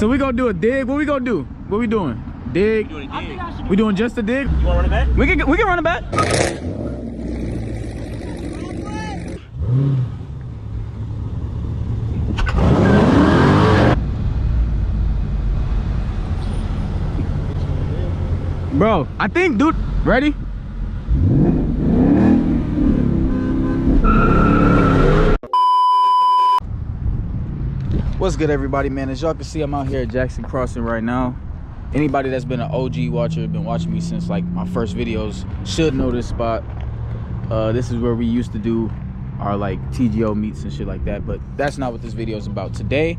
So we gonna do a dig. What we gonna do? What we doing? Dig. We doing just a dig? You wanna run it back? We can run it back. Bro, I think, dude, ready? What's good, everybody, man? As y'all can see, I'm out here at Jackson Crossing right now. Anybody that's been an OG watcher, been watching me since like my first videos, should know this spot. This is where we used to do our like TGO meets and shit like that, but that's not what this video is about. Today,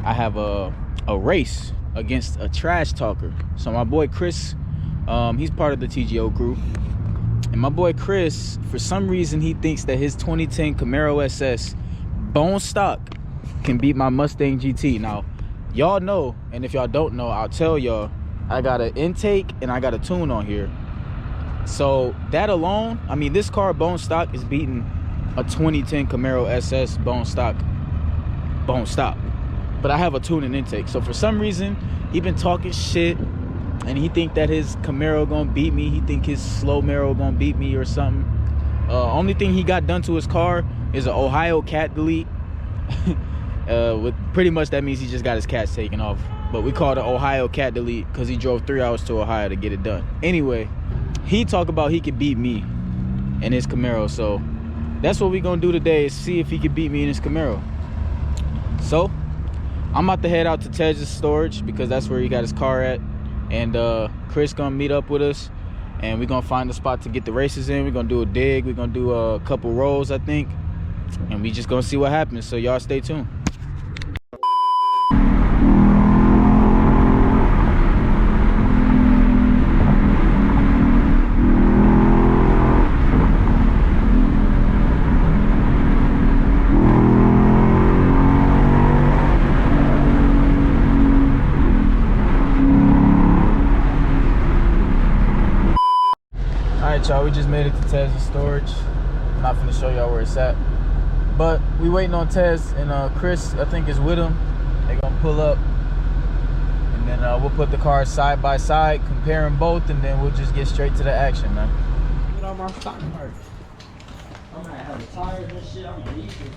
I have a race against a trash talker. So my boy Chris, he's part of the TGO crew, and my boy Chris, for some reason, he thinks that his 2010 Camaro SS bone stock can beat my Mustang GT. Now, y'all know, and if y'all don't know, I'll tell y'all, I got an intake and I got a tune on here. So that alone, I mean, this car bone stock is beating a 2010 Camaro SS bone stock. But I have a tune and intake. So for some reason, he been talking shit, and he think that his Camaro gonna beat me. He think his slow Camaro gonna beat me or something. Only thing he got done to his car is an Ohio cat delete. With pretty much that means he just got his cats taken off. But we call it an Ohio cat delete because he drove 3 hours to Ohio to get it done. Anyway, he talk about he could beat me in his Camaro. So that's what we gonna do today, is see if he could beat me in his Camaro. So I'm about to head out to Tej's storage because that's where he got his car at. And Chris gonna meet up with us, and we're gonna find a spot to get the races in. We're gonna do a dig. We're gonna do a couple rolls, I think, and we just gonna see what happens. So y'all stay tuned. Y'all, we just made it to Tez's storage. I'm not gonna show y'all where it's at, but we waiting on Tez, and Chris, I think, is with him. They gonna pull up, and then we'll put the cars side by side, compare them both, and then we'll just get straight to the action, man. Get all my stock parts. I'm gonna have the tires and shit. I'm gonna eat this.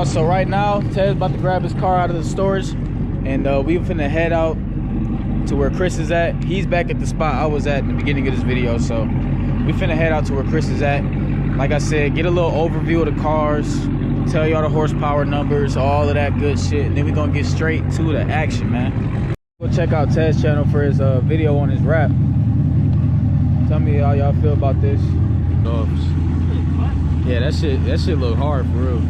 So right now, Ted's about to grab his car out of the storage, and we finna head out to where Chris is at. He's back at the spot I was at in the beginning of this video, so we finna head out to where Chris is at. Like I said, get a little overview of the cars, tell y'all the horsepower numbers, all of that good shit, and then we gonna get straight to the action, man. Go check out Ted's channel for his video on his rap. Tell me how y'all feel about this. Yeah, that shit look hard for real.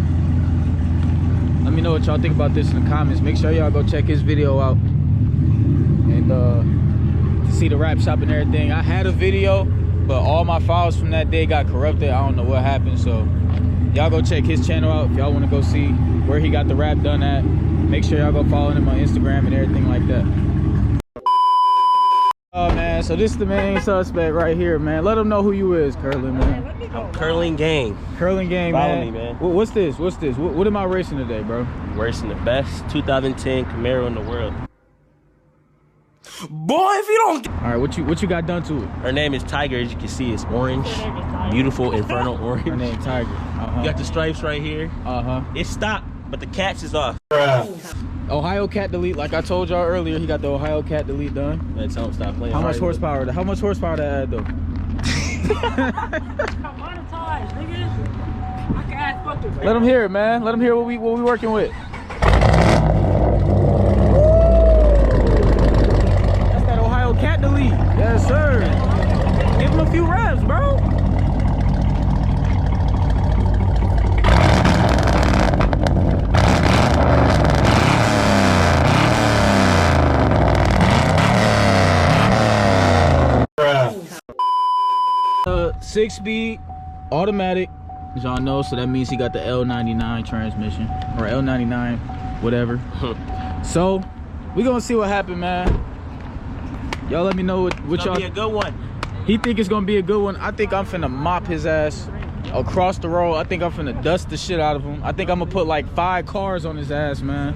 Let me know what y'all think about this in the comments. Make sure y'all go check his video out, and to see the rap shop and everything. I had a video, but all my files from that day got corrupted. I don't know what happened, so y'all go check his channel out if y'all want to go see where he got the rap done at. Make sure y'all go follow him on Instagram and everything like that. Oh man, so this is the main suspect right here, man. Let him know who you is, Curlin, man. I'm Curling Gang. Curling Gang, Follow man. me, man. What's this? What's this? What am I racing today, bro? Racing the best 2010 Camaro in the world. Boy, if you don't. All right, what you got done to it? Her name is Tiger. As you can see, it's orange, beautiful infernal orange. Her name Tiger. You got the stripes right here. It's stock, but the catch is off. Ohio cat delete, like I told y'all earlier, he got the Ohio cat delete done. Let's tell him stop playing. How much horsepower? How much horsepower that add though? Monetize, nigga. I can add fucking. Let him hear it, man. Let him hear what we working with. That's that Ohio cat delete. Yes, sir. Give him a few reps, bro. 6-speed, automatic, as y'all know, so that means he got the L99 transmission, or L99, whatever. So, we gonna see what happens, man. Y'all let me know what y'all... Be a good one. He think it's gonna be a good one. I think I'm finna mop his ass across the road. I think I'm finna dust the shit out of him. I think I'm gonna put like 5 cars on his ass, man.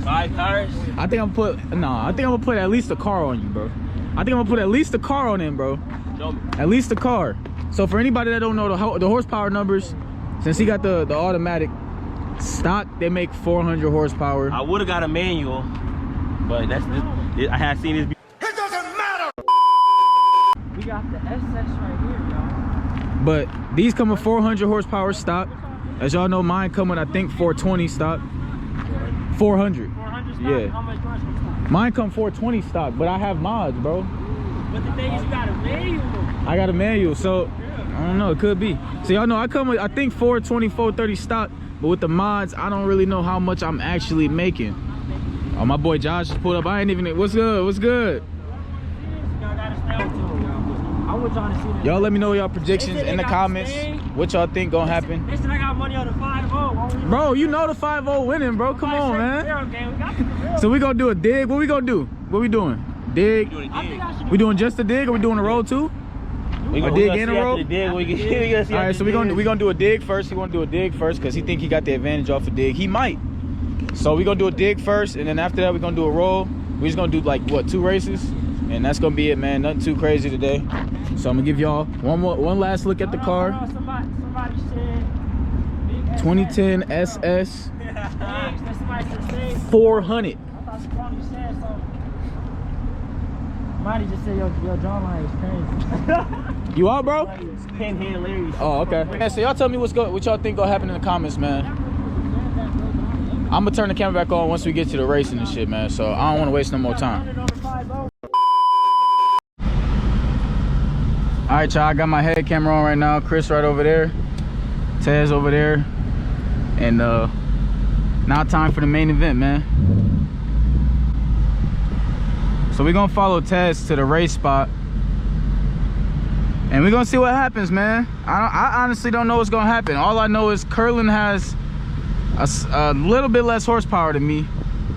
5 cars? I think I'm gonna put at least a car on you, bro. I think I'm gonna put at least a car on him, bro. Show me. At least a car. So for anybody that don't know the horsepower numbers, since he got the automatic stock, they make 400 horsepower. I would have got a manual, but I had seen this. It doesn't matter. We got the SS right here, y'all. But these come with 400 horsepower stock. As y'all know, mine come with I think 420 stock. 400. 400 stock? Yeah. How much runs from stock? Mine come 420 stock, but I have mods, bro. But the thing is, you got a manual. I got a manual, so I don't know, it could be. So y'all know I come with I think 420, 430 stock, but with the mods, I don't really know how much I'm actually making. Oh, my boy Josh just pulled up. I ain't even, what's good, what's good? I want y'all to see that. Y'all let me know y'all predictions in the comments. What y'all think gonna happen? Listen, I got money on the 5-0. Bro, you know the 5-0 winning, bro. Come on, man. So we gonna do a dig. What we gonna do? What we doing? Dig? We doing just a dig, or we doing a roll too? We A gonna dig see and a after roll? the dig. We gonna see All right, after so the we gonna dig. do a dig first. He wanna do a dig first because he think he got the advantage off a dig. He might. So we gonna do a dig first, and then after that we gonna do a roll. We just gonna do like what, 2 races, and that's gonna be it, man. Nothing too crazy today. So I'm gonna give y'all one last look at the car. Somebody said 2010 SS somebody said 400. I thought somebody said something. Somebody just said your jawline is crazy. You out, bro? Pinhead Larry. Oh, okay. Man, so y'all tell me what y'all think gonna happen in the comments, man. I'm gonna turn the camera back on once we get to the racing and shit, man. So I don't want to waste no more time. All right, y'all. I got my head camera on right now. Chris right over there. Tez over there. And now time for the main event, man. So we're gonna follow Tez to the race spot, and we're gonna see what happens, man. I honestly don't know what's gonna happen. All I know is Curlin has a little bit less horsepower than me.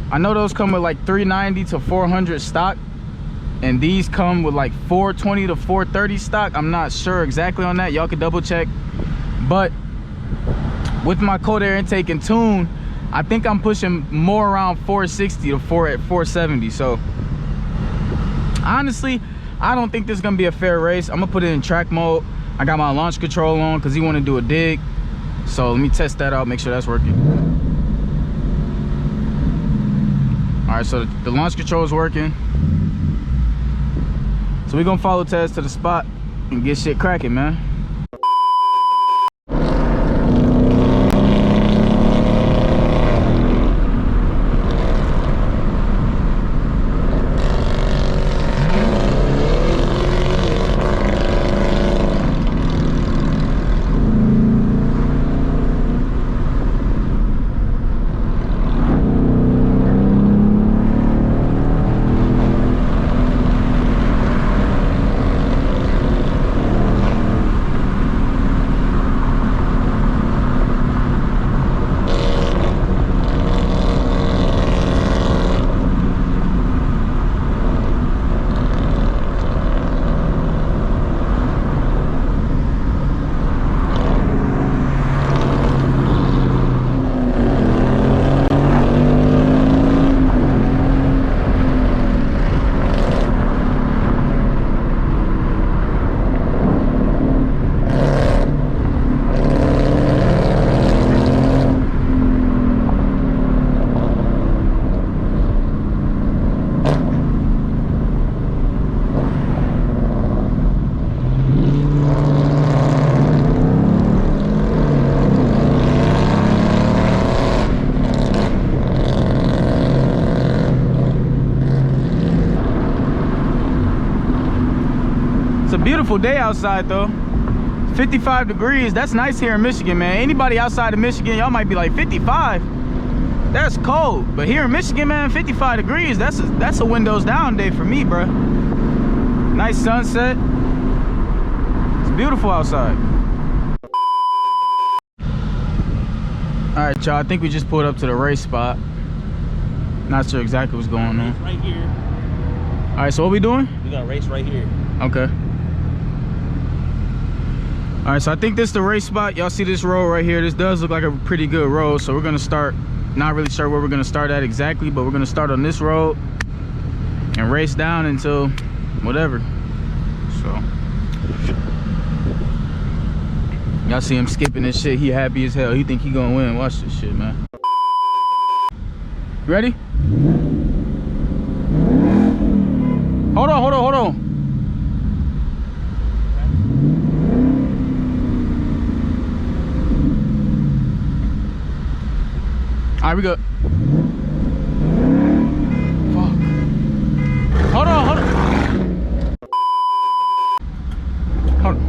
I know those come with like 390 to 400 stock, and these come with like 420 to 430 stock. I'm not sure exactly on that. Y'all can double check. But with my cold air intake and tune, I think I'm pushing more around 460 to 470. So honestly, I don't think this is gonna be a fair race. I'm gonna put it in track mode. I got my launch control on because he want to do a dig. So let me test that out, make sure that's working. All right, so the launch control is working. So we're gonna follow Tez to the spot and get shit cracking, man. Beautiful day outside though. 55 degrees. That's nice here in Michigan, man. Anybody outside of Michigan, y'all might be like 55. That's cold. But here in Michigan, man, 55 degrees. That's a windows down day for me, bro. Nice sunset. It's beautiful outside. All right, y'all, I think we just pulled up to the race spot. Not sure exactly what's going on. Right here. All right, so what we doing? We got a race right here. Okay. All right, so I think this is the race spot. Y'all see this road right here? This does look like a pretty good road. So we're gonna start, not really sure where we're gonna start at exactly, but we're gonna start on this road and race down until whatever. So y'all see him skipping this shit. He happy as hell. He think he gonna win. Watch this shit, man. Ready? Hold on, hold on, hold on. All right, we good. Fuck. Hold on, hold on. Hold on.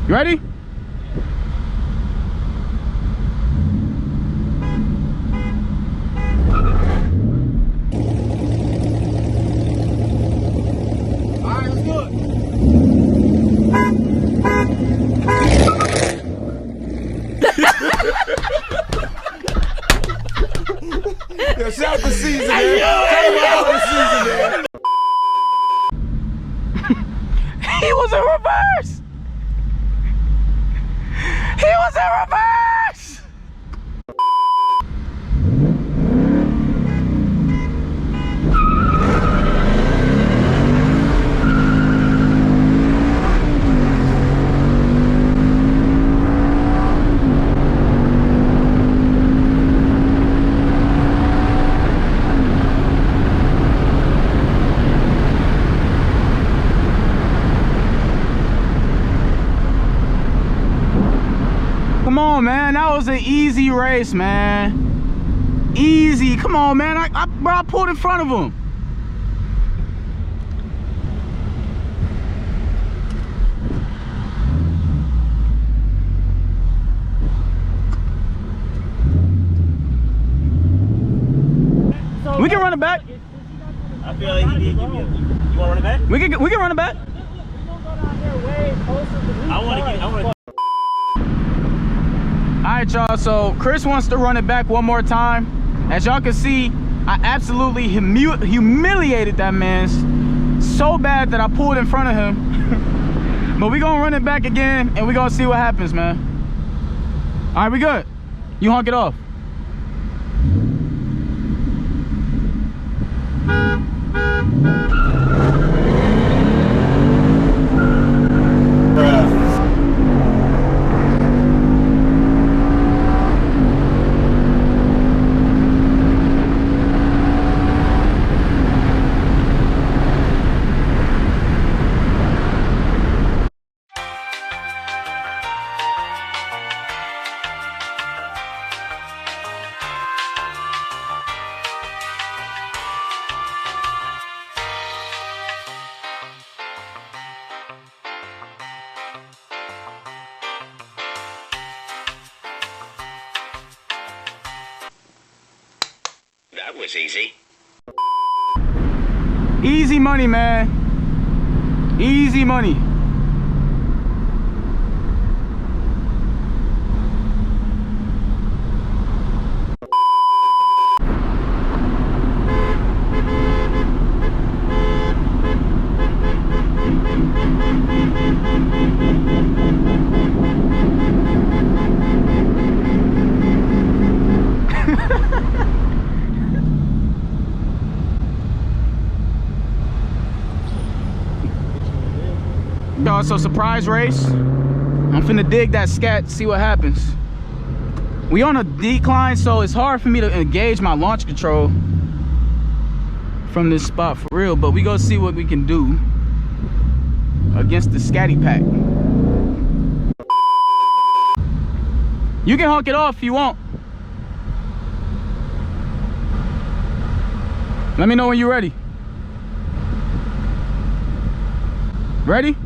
You ready? Yo, shout out the season, man. Tell him about the season, man. He was in reverse. He was in reverse. Come on, man. That was an easy race, man. Easy. Come on, man. Bro, I pulled in front of him. So We can run it back. I feel like he did give me a... You want to run it back? We can run it back. We don't go down here way closer to I want to... All right, y'all, so Chris wants to run it back one more time. As y'all can see, I absolutely humiliated that man so bad that I pulled in front of him. But we gonna run it back again and we gonna see what happens, man. All right, we good. You honk it off. That was easy. Easy money, man. Easy money. Y'all, so surprise race. I'm finna dig that scat, see what happens. We on a decline, so it's hard for me to engage my launch control from this spot for real, but we go see what we can do against the scatty pack. You can honk it off if you want. Let me know when you're ready. Ready?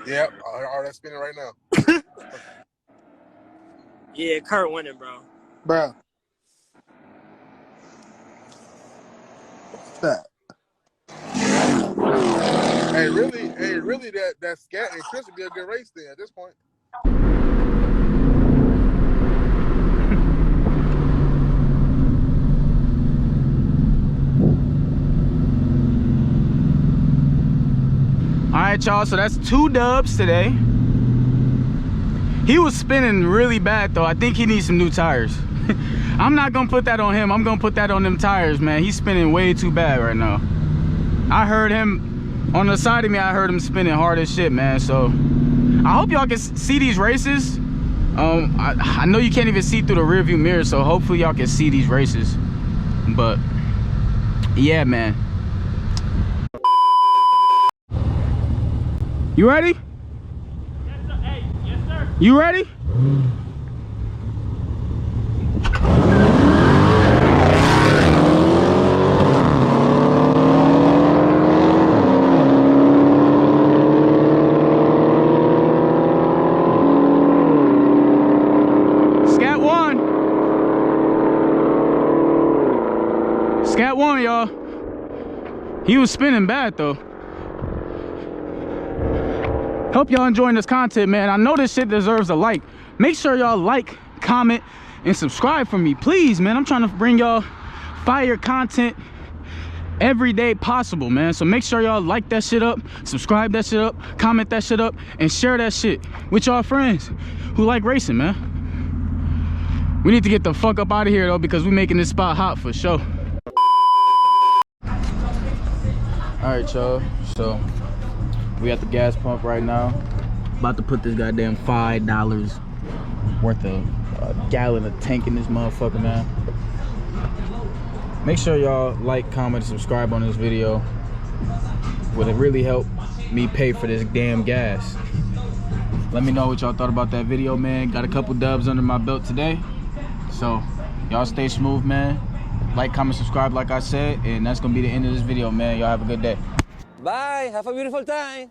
Yep, all that spinning right now. Yeah, Kurt winning, bro. Bro. That. Hey, really, that Scat and Chris would be a good race then at this point. All right, y'all, so that's 2 dubs today. He was spinning really bad though. I think he needs some new tires. I'm not gonna put that on him. I'm gonna put that on them tires, man. He's spinning way too bad right now. I heard him on the side of me. I heard him spinning hard as shit, man. So I hope y'all can see these races. I know you can't even see through the rearview mirror, so hopefully y'all can see these races. But yeah, man. You ready? Yes, sir. Hey, yes, sir. You ready? Scat 1. Scat 1, y'all. He was spinning bad though. Hope y'all enjoying this content, man. I know this shit deserves a like. Make sure y'all like, comment, and subscribe for me, please, man. I'm trying to bring y'all fire content every day possible, man. So make sure y'all like that shit up, subscribe that shit up, comment that shit up, and share that shit with y'all friends who like racing, man. We need to get the fuck up out of here though, because we making this spot hot for sure. All right, y'all, so we at the gas pump right now. About to put this goddamn $5 worth of a gallon of tank in this motherfucker, man. Make sure y'all like, comment, and subscribe on this video. Would it really help me pay for this damn gas? Let me know what y'all thought about that video, man. Got a couple dubs under my belt today. So y'all stay smooth, man. Like, comment, subscribe like I said, and that's gonna be the end of this video, man. Y'all have a good day. Bye. Have a beautiful time.